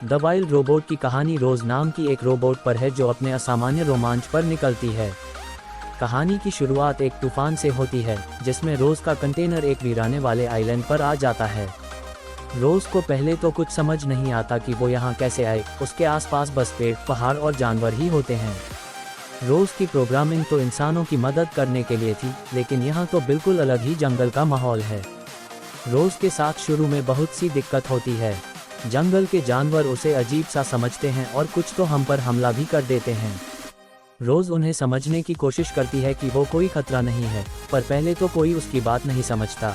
The wild robot की कहानी रोज नाम की एक रोबोट पर है जो अपने असामान्य रोमांच पर निकलती है। कहानी की शुरुआत एक तूफान से होती है जिसमें रोज का कंटेनर एक वीराने वाले आइलैंड पर आ जाता है। रोज को पहले तो कुछ समझ नहीं आता कि वो यहाँ कैसे आए। उसके आसपास बस पेड़, पहाड़ और जानवर ही होते हैं। रोज की प्रोग्रामिंग तो इंसानों की मदद करने के लिए थी, लेकिन यहाँ तो बिल्कुल अलग ही जंगल का माहौल है। रोज के साथ शुरू में बहुत सी दिक्कत होती है। जंगल के जानवर उसे अजीब सा समझते हैं और कुछ तो हम पर हमला भी कर देते हैं। रोज उन्हें समझने की कोशिश करती है कि वो कोई खतरा नहीं है, पर पहले तो कोई उसकी बात नहीं समझता।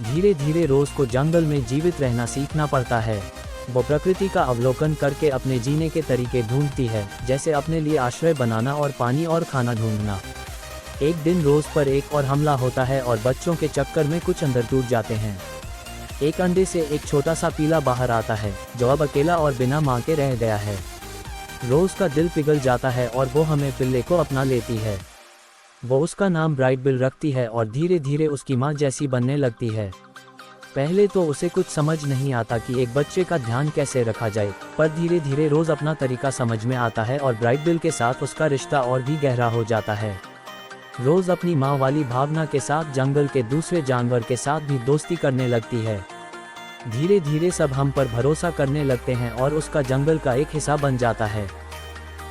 धीरे धीरे रोज को जंगल में जीवित रहना सीखना पड़ता है। वो प्रकृति का अवलोकन करके अपने जीने के तरीके ढूंढती है, जैसे अपने लिए आश्रय बनाना और पानी और खाना ढूंढना। एक दिन रोज पर एक और हमला होता है और बच्चों के चक्कर में कुछ अंदर टूट जाते हैं। एक अंडे से एक छोटा सा पीला बाहर आता है जो अब अकेला और बिना माँ के रह गया है। रोज का दिल पिघल जाता है और वो हमें पिल्ले को अपना लेती है। वो उसका नाम ब्राइट बिल रखती है और धीरे धीरे उसकी माँ जैसी बनने लगती है। पहले तो उसे कुछ समझ नहीं आता कि एक बच्चे का ध्यान कैसे रखा जाए, पर धीरे धीरे रोज अपना तरीका समझ में आता है और ब्राइट बिल के साथ उसका रिश्ता और भी गहरा हो जाता है। रोज अपनी माँ वाली भावना के साथ जंगल के दूसरे जानवर के साथ भी दोस्ती करने लगती है। धीरे धीरे सब हम पर भरोसा करने लगते हैं और उसका जंगल का एक हिस्सा बन जाता है।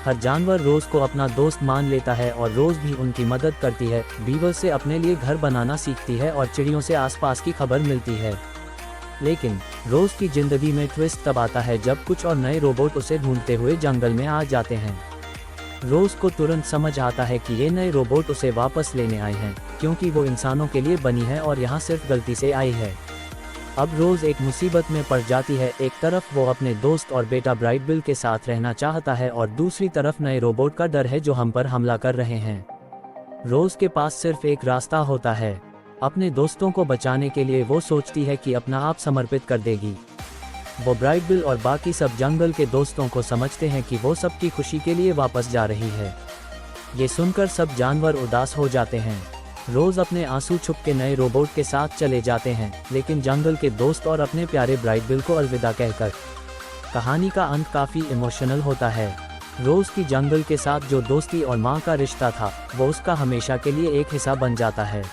हर जानवर रोज को अपना दोस्त मान लेता है और रोज भी उनकी मदद करती है। बीवर से अपने लिए घर बनाना सीखती है और चिड़ियों से आसपास की खबर मिलती है। लेकिन रोज की जिंदगी में ट्विस्ट तब आता है जब कुछ और नए रोबोट उसे ढूंढते हुए जंगल में आ जाते हैं। रोज को तुरंत समझ आता है कि ये नए रोबोट उसे वापस लेने आए हैं, क्योंकि वो इंसानों के लिए बनी है और यहाँ सिर्फ गलती से आई है। अब रोज एक मुसीबत में पड़ जाती है। एक तरफ वो अपने दोस्त और बेटा ब्राइट बिल के साथ रहना चाहता है और दूसरी तरफ नए रोबोट का डर है जो हम पर हमला कर रहे हैं। रोज के पास सिर्फ एक रास्ता होता है। अपने दोस्तों को बचाने के लिए वो सोचती है कि अपना आप समर्पित कर देगी। वो ब्राइट बिल और बाकी सब जंगल के दोस्तों को समझते हैं कि वो सबकी खुशी के लिए वापस जा रही है। ये सुनकर सब जानवर उदास हो जाते हैं। रोज अपने आंसू छुप के नए रोबोट के साथ चले जाते हैं, लेकिन जंगल के दोस्त और अपने प्यारे ब्राइट बिल को अलविदा कहकर कहानी का अंत काफी इमोशनल होता है। रोज की जंगल के साथ जो दोस्ती और माँ का रिश्ता था, वो उसका हमेशा के लिए एक हिस्सा बन जाता है।